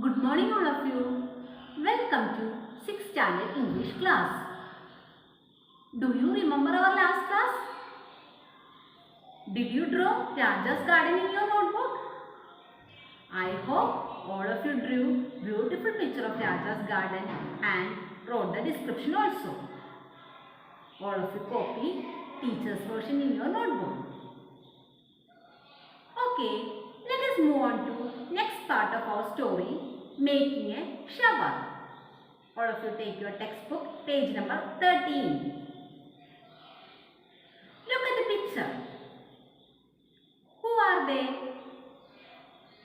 Good morning all of you. Welcome to 6th standard English class. Do you remember our last class? Did you draw Raja's garden in your notebook? I hope all of you drew beautiful picture of Raja's garden and wrote the description also. All of you copy teacher's version in your notebook. Okay, let us move on to next part of our story, making a shower. All of you take your textbook, page number 13. Look at the picture. Who are they?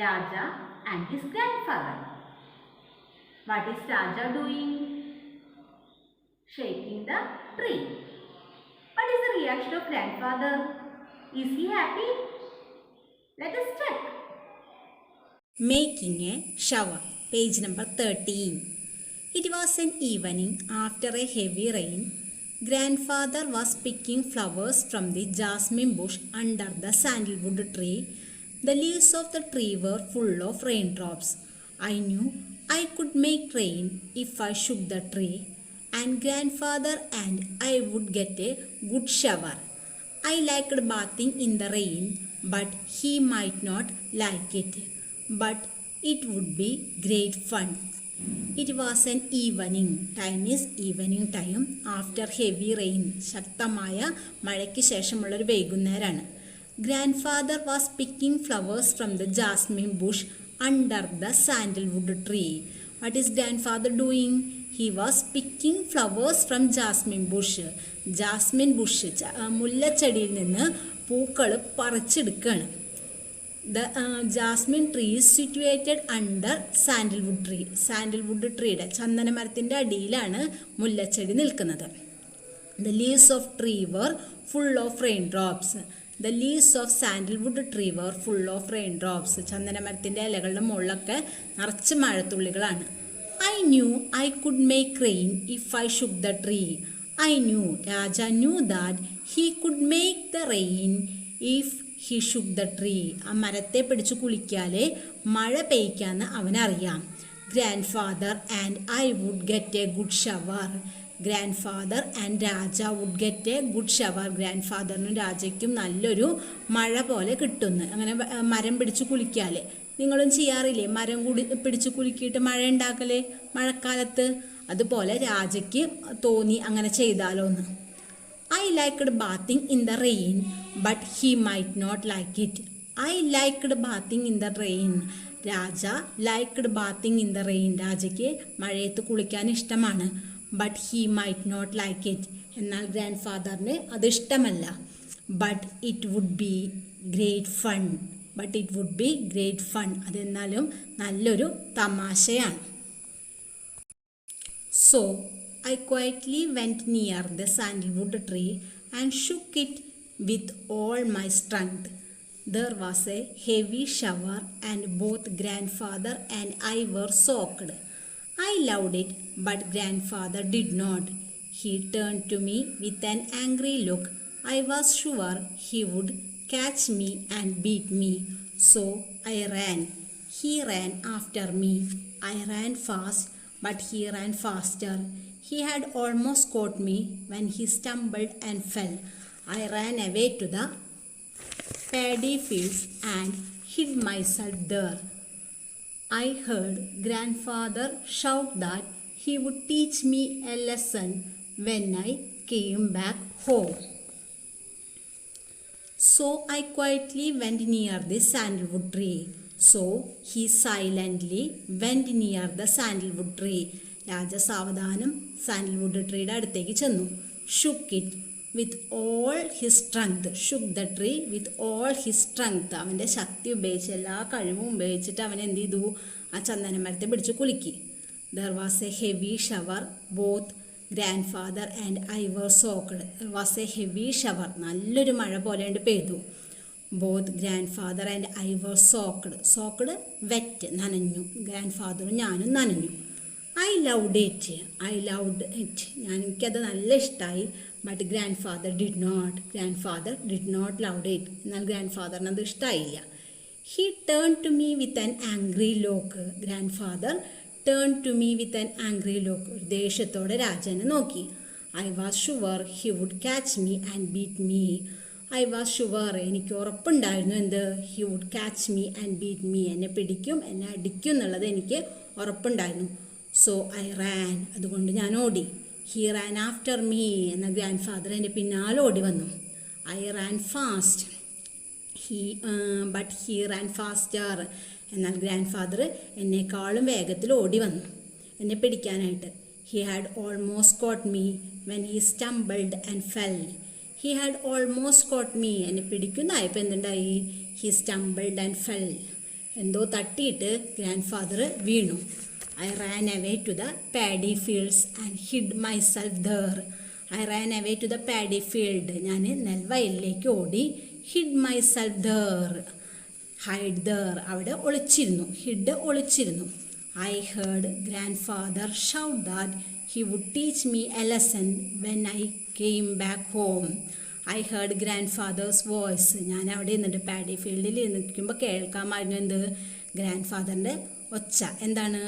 Raja and his grandfather. What is Raja doing? Shaking the tree. What is the reaction of grandfather? Is he happy? Let us check. Making a shower, page number 13. It was an evening after a heavy rain. Grandfather was picking flowers from the jasmine bush under the sandalwood tree. The leaves of the tree were full of raindrops. I knew I could make rain if I shook the tree, and grandfather and I would get a good shower. I liked bathing in the rain, but he might not like it. But it would be great fun. It was an evening. Time is evening time after heavy rain. ശക്തമായ മഴയ്ക്ക് ശേഷമുള്ളൊരു വൈകുന്നേരമാണ്. Grandfather was picking flowers from the jasmine bush under the sandalwood tree. What is grandfather doing? He was picking flowers from jasmine bush. Jasmine bush, മുല്ലച്ചെടിയിൽ നിന്ന് പൂക്കൾ പറിച്ചെടുക്കുകയാണ്. The jasmine tree is situated under sandalwood tree. Sandalwood ട്രീയുടെ ചന്ദനമരത്തിൻ്റെ അടിയിലാണ് മുല്ലച്ചെടി നിൽക്കുന്നത്. The leaves of tree were full of raindrops. The leaves of sandalwood tree were full of raindrops. ചന്ദനമരത്തിൻ്റെ ഇലകളുടെ മുകളിലൊക്കെ നിറച്ച് മഴത്തുള്ളികളാണ്. I knew I could make rain if I shook the tree. I knew, Raja knew that he could make the rain if he shook the tree. ആ മരത്തെ പിടിച്ച് കുളിക്കാതെ മഴ പെയ്ക്കാന്ന് അവനറിയാം. Grandfather and I would get a good shower. Grandfather and Raja would get a good shower. ഗ്രാൻഡ്ഫാദറിനും രാജയ്ക്കും നല്ലൊരു മഴ പോലെ കിട്ടുന്നു. അങ്ങനെ മരം പിടിച്ച് കുളിക്കാതെ നിങ്ങളും ചെയ്യാറില്ലേ? മരം പിടിച്ച് കുലുക്കിയിട്ട് മഴ ഉണ്ടാക്കലേ മഴക്കാലത്ത്. അതുപോലെ രാജയ്ക്ക് തോന്നി അങ്ങനെ ചെയ്താലോ എന്ന്. I liked bathing in the rain, but he might not like it. I liked bathing in the rain. Raja liked bathing in the rain. രാജയ്ക്ക് മഴയത്ത് കുളിക്കാൻ ഇഷ്ടമാണ്. But he might not like it. എന്നാൽ ഗ്രാൻഡ്ഫാദറിന് അത് ഇഷ്ടമല്ല. But it would be great fun. But it would be great fun. അതെന്നാലും നല്ലൊരു തമാശയാണ്. So I quietly went near the sandalwood tree and shook it with all my strength. There was a heavy shower and both grandfather and I were soaked. I loved it, but grandfather did not. He turned to me with an angry look. I was sure he would catch me and beat me. So I ran. He ran after me. I ran fast, but he ran faster. He had almost caught me when he stumbled and fell. I ran away to the paddy fields and hid myself there. I heard grandfather shout that he would teach me a lesson when I came back home. So I quietly went near the sandalwood tree. So he silently went near the sandalwood tree. രാജ സാവധാനം sandalwood ട്രീയുടെ അടുത്തേക്ക് ചെന്നു. Shook it with all his strength. Shook the tree with all his strength. അവൻ്റെ ശക്തി ഉപയോഗിച്ച്, എല്ലാ കഴിവും ഉപയോഗിച്ചിട്ട് അവൻ എന്ത് ചെയ്തു? ആ ചന്ദനമരത്തെ പിടിച്ച് കുലുക്കി. There was a heavy shower. Both grandfather and I were soaked. There was a heavy shower. നല്ലൊരു മഴ പോലെ പെയ്തു. Both grandfather and I were soaked. Soaked wet, നനഞ്ഞു. ഗ്രാൻഡ്ഫാദറും ഞാനും നനഞ്ഞു. I loved it. എനിക്കത് നല്ല ഇഷ്ടമായി. But grandfather did not. Grandfather did not love it. എന്നാൽ ഗ്രാൻഡ്ഫാദറിന് അത് ഇഷ്ടമായില്ല. He turned to me with an angry look. Grandfather turned to me with an angry look. ഒരു ദേഷ്യത്തോടെ രാജനെ നോക്കി. I was sure he would catch me and beat me. I was sure, എനിക്ക് ഉറപ്പുണ്ടായിരുന്നു എന്ത്, he would catch me and beat me, എന്നെ പിടിക്കും, എന്നെ അടിക്കും എന്നുള്ളത് എനിക്ക് ഉറപ്പുണ്ടായിരുന്നു. So I ran, അതുകൊണ്ട് ഞാൻ ഓടി. He ran after me, എന്ന ഗ്രാൻഡ് ഫാദർ എൻ്റെ പിന്നാലെ ഓടി വന്നു. I ran fast. But he ran faster. എന്നാൽ ഗ്രാൻഡ് ഫാദർ എന്നെക്കാളും വേഗത്തിൽ ഓടി വന്നു എന്നെ പിടിക്കാനായിട്ട്. He had almost caught me when he stumbled and fell. He had almost caught me. എന്നെ പിടിക്കുന്നതായപ്പോൾ എന്തുണ്ടായി? He stumbled and fell. എന്തോ തട്ടിയിട്ട് ഗ്രാൻഡ് ഫാദർ വീണു. I ran away to the paddy fields and hid myself there. I ran away to the paddy field. ഞാൻ നെൽവയലിലേക്ക് ഓടി. Hid myself there. Hide there. അവിടെ ഒളിച്ചിരുന്നു. Hid ഒളിച്ചിരുന്നു. I heard grandfather shout that he would teach me a lesson when I came back home. I heard grandfather's voice. ഞാൻ അവിടെ നിന്നിട്ട് paddy ഫീൽഡിൽ നിൽക്കുമ്പോൾ കേൾക്കാമായിരുന്നു എന്ത്? Grand ഫാദറിൻ്റെ ഒച്ച. എന്താണ്?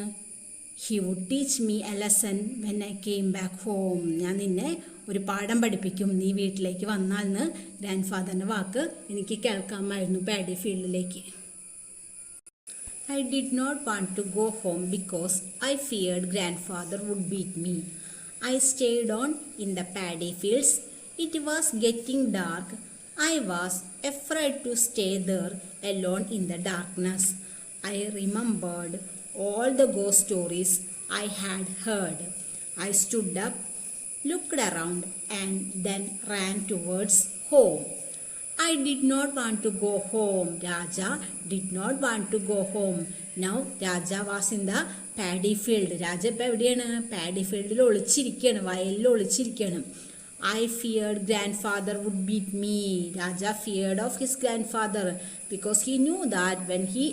He would teach me a lesson when I came back home. ഞാൻ നിന്നെ ഒരു പാഠം പഠിപ്പിക്കും നീ വീട്ടിലേക്ക് വന്നാൽ എന്ന് ഗ്രാൻഡ് ഫാദറിൻ്റെ വാക്ക് എനിക്ക് കേൾക്കാമായിരുന്നു പാഡി ഫീൽഡിലേക്ക്. I did not want to go home because I feared grandfather would beat me. I stayed on in the paddy fields. It was getting dark. I was afraid to stay there alone in the darkness. I remembered all the ghost stories I had heard. I stood up, looked around, and then ran towards home. I did not want to go home. Raja did not want to go home. Now Raja was in the paddy field. രാജ ഇപ്പോൾ എവിടെയാണ്? Paddy ഫീൽഡിൽ ഒളിച്ചിരിക്കുകയാണ്, വയലിൽ ഒളിച്ചിരിക്കുകയാണ്. I feared grandfather would beat me. Raja feared of his grandfather because he knew that when he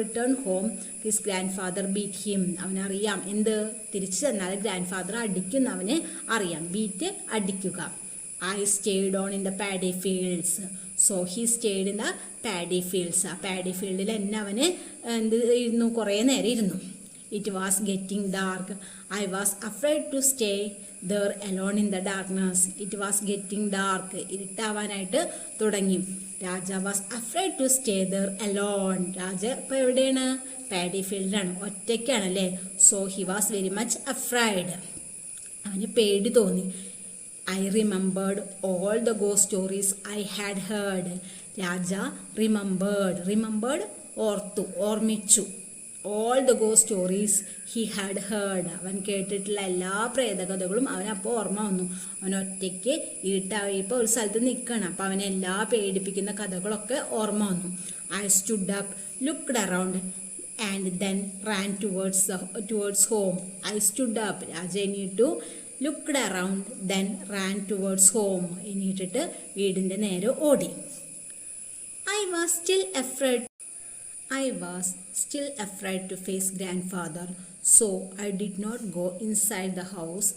returned home, his grandfather beat him. അവനറിയാം എന്ത്? തിരിച്ചു ചെന്നാൽ grand father അടിക്കുന്ന അവന് അറിയാം. ബീറ്റ് അടിക്കുക. I stayed on in the paddy fields. So he stayed in the paddy fields. ആ paddy ഫീൽഡിൽ എന്നെ അവന് എന്ത് ഇരുന്നു? കുറേ നേരം ഇരുന്നു. It was getting dark. I was afraid to stay there alone in the darkness. It was getting dark. ഇരുട്ടാവാനായിട്ട് തുടങ്ങി. Raja was afraid to stay there alone. Raja ഇപ്പോൾ എവിടെയാണ്? പാഡി ഫീൽഡിലാണ്, ഒറ്റയ്ക്കാണല്ലേ. So he was very much afraid. അവന് പേടി തോന്നി. I remembered all the ghost stories I had heard. Raja remembered ഓർത്തു, ഓർമ്മിച്ചു. all the ghost stories he had heard. അവൻ കേട്ടിട്ടുള്ള എല്ലാ പ്രേതകഥകളും അവനപ്പോൾ ഓർമ്മ വന്നു. അവൻ ഒറ്റയ്ക്ക് ഇരുട്ടായപ്പോൾ ഒരു സ്ഥലത്ത് നിൽക്കണം. അപ്പോൾ അവനെ എല്ലാ പേടിപ്പിക്കുന്ന കഥകളൊക്കെ ഓർമ്മ വന്നു. I stood up, looked around, and then ran towards home. I stood up. രാജ എണീറ്റു. looked around, then ran towards home. എണീറ്റിട്ട് വീടിൻ്റെ നേരെ ഓടി. I was still afraid to face grandfather, so I did not go inside the house.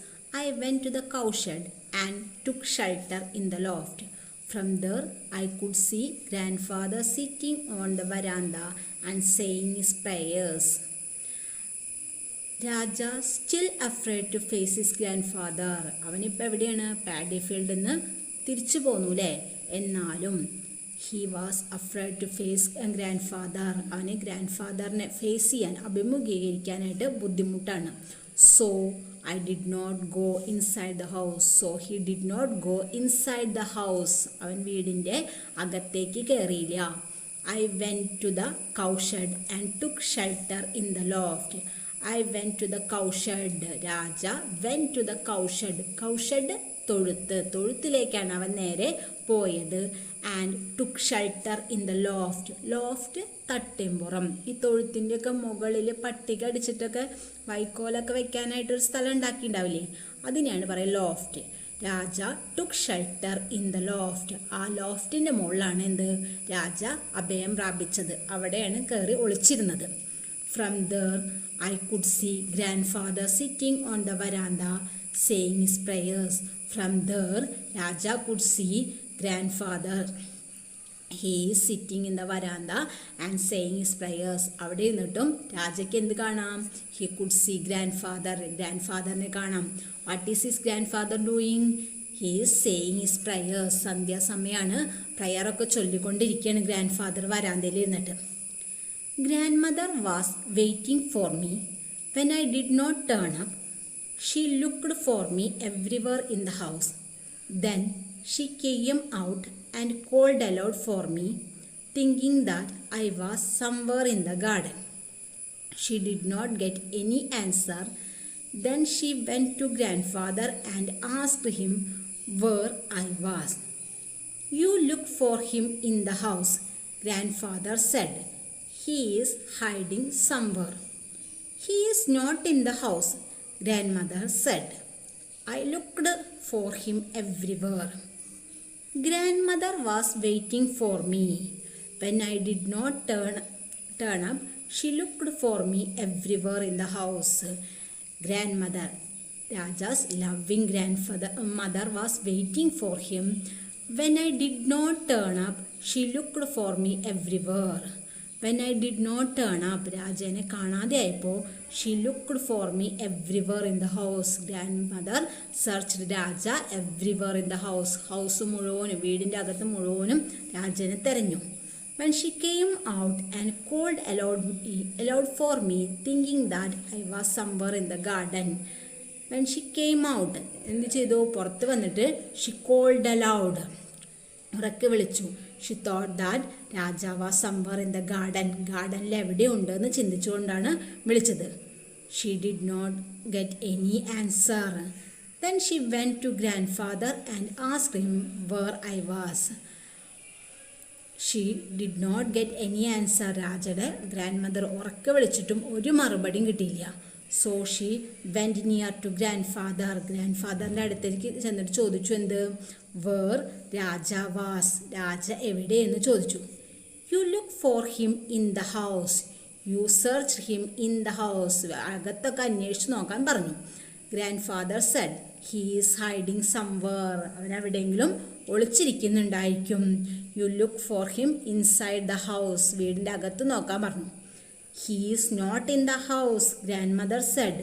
I went to the cowshed and took shelter in the loft. From there I could see grandfather sitting on the veranda and saying his prayers. Raja still afraid to face his grandfather. അവനിപ്പോൾ എവിടെയാണ്? Paddy ഫീൽഡിൽ നിന്ന് തിരിച്ചു പോന്നു അല്ലേ. എന്നാലും he was afraid to face grandfather. അവന് ഗ്രാൻഡ് ഫാദറിനെ ഫേസ് ചെയ്യാൻ, അഭിമുഖീകരിക്കാനായിട്ട് ബുദ്ധിമുട്ടാണ്. So I did not go inside the house. So he did not go inside the house. അവൻ വീടിൻ്റെ അകത്തേക്ക് കയറിയില്ല. I went to the cowshed and took shelter in the loft. I went to the cowshed. Raja went to the cowshed. Cowshed തൊഴുത്ത്, തൊഴുത്തിലേക്കാണ് അവൻ നേരെ പോയത്. And took shelter in the loft. Loft തട്ടിമ്പുറം. ഈ തൊഴുത്തിൻ്റെയൊക്കെ മുകളിൽ പട്ടിക അടിച്ചിട്ടൊക്കെ വൈക്കോലൊക്കെ വെക്കാനായിട്ടൊരു സ്ഥലം ഉണ്ടാക്കിയിട്ടുണ്ടാവില്ലേ, അതിനെയാണ് പറയുക loft. Raja took shelter in the loft. ആ ലോഫ്റ്റിൻ്റെ മുകളിലാണ് എന്ത്? രാജ അഭയം പ്രാപിച്ചത്. അവിടെയാണ് കയറി ഒളിച്ചിരുന്നത്. From there I could see grandfather sitting on the veranda saying his prayers. From there Raja could see grandfather he is sitting in the veranda and saying his prayers. അവിടെ ഇരുന്നിട്ടും രാജയ്ക്ക് എന്ത് കാണാം? ഹി കുഡ് സി ഗ്രാൻഡ് ഫാദറിനെ കാണാം. What is his grandfather doing? He is saying his prayers. സന്ധ്യാസമയമാണ്. പ്രയറൊക്കെ ചൊല്ലിക്കൊണ്ടിരിക്കുകയാണ് ഗ്രാൻഡ് ഫാദർ വരാന്തയിൽ ഇരുന്നിട്ട്. Grandmother was waiting for me when I did not turn up. She looked for me everywhere in the house. Then she came out and called aloud for me, thinking that I was somewhere in the garden. She did not get any answer. Then she went to grandfather and asked him where I was. You look for him in the house, grandfather said. He is hiding somewhere. He is not in the house, grandmother said. I looked for him everywhere. Grandmother was waiting for me. When I did not turn up, she looked for me everywhere in the house. Grandmother, Raja's loving mother was waiting for him. When I did not turn up, she looked for me everywhere. When I did not turn up, രാജനെ കാണാതെ ആയപ്പോൾ she looked for me everywhere in the house. Grandmother searched Raja everywhere in the house. House മുഴുവനും, വീടിൻ്റെ അകത്ത് മുഴുവനും രാജനെ തെരഞ്ഞു. When she came out and called aloud for me, thinking that I was somewhere in the garden. When she came out, എന്ത് ചെയ്തു? പുറത്ത് വന്നിട്ട് she called aloud. ഉറക്കെ വിളിച്ചു. She thought that Raja was somewhere in the ഗാർഡനിൽ എവിടെയുണ്ടെന്ന് ചിന്തിച്ചുകൊണ്ടാണ് വിളിച്ചത്. She did not get any answer. Then she went to grandfather and asked him where I was. She did not get any answer. രാജയുടെ grandmother ഉറക്കെ വിളിച്ചിട്ടും ഒരു മറുപടിയും കിട്ടിയില്ല. So she went near to ഗ്രാൻഡ് ഫാദറിൻ്റെ അടുത്തേക്ക് ചെന്നിട്ട് ചോദിച്ചു എന്ത്? Where Raja was. രാജ എവിടെയെന്ന് ചോദിച്ചു. You look for him in the house. You search him in the house. അകത്തൊക്കെ അന്വേഷിച്ച് നോക്കാൻ പറഞ്ഞു. Grandfather said he is hiding somewhere. അവനെവിടെയെങ്കിലും ഒളിച്ചിരിക്കുന്നുണ്ടായിരിക്കും. You look for him inside the house. വീടിൻ്റെ അകത്ത് നോക്കാൻ പറഞ്ഞു. He is not in the house, grandmother said.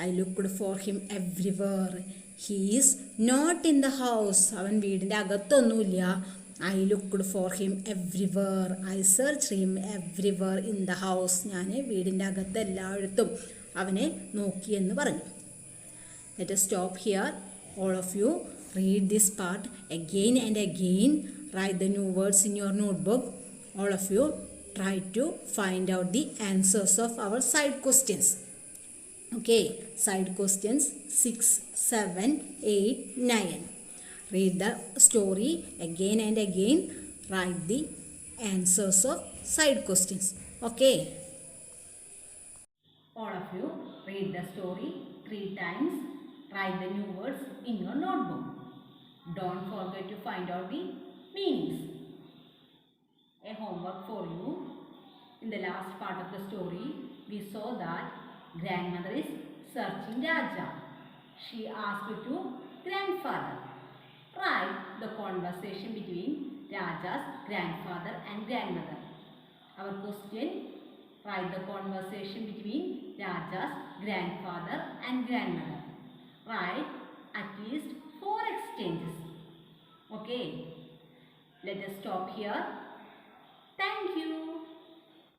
I looked for him everywhere. He is not in the house. അവൻ വീടിൻ്റെ അകത്തൊന്നുമില്ല. I looked for him everywhere. I searched him everywhere in the house. ഞാൻ വീടിൻ്റെ അകത്ത് എല്ലായിടത്തും അവനെ നോക്കിയെന്ന് പറഞ്ഞു. Let us stop here. All of you read this part again and again. Write the new words in your notebook. All of you try to find out the answers of our side questions. Okay, side questions 6, 7, 8, 9. Read the story again and again. Write the answers of side questions. Okay. All of you read the story 3 times. Write the new words in your notebook. Don't forget to find out the meanings. A homework for you. In the last part of the story, we saw that grandmother is searching Raja. She asked to grandfather. Write the conversation between Raja's grandfather and grandmother. Our question, write the conversation between Raja's grandfather and grandmother. Write at least 4 exchanges. Okay. Let us stop here. Thank you.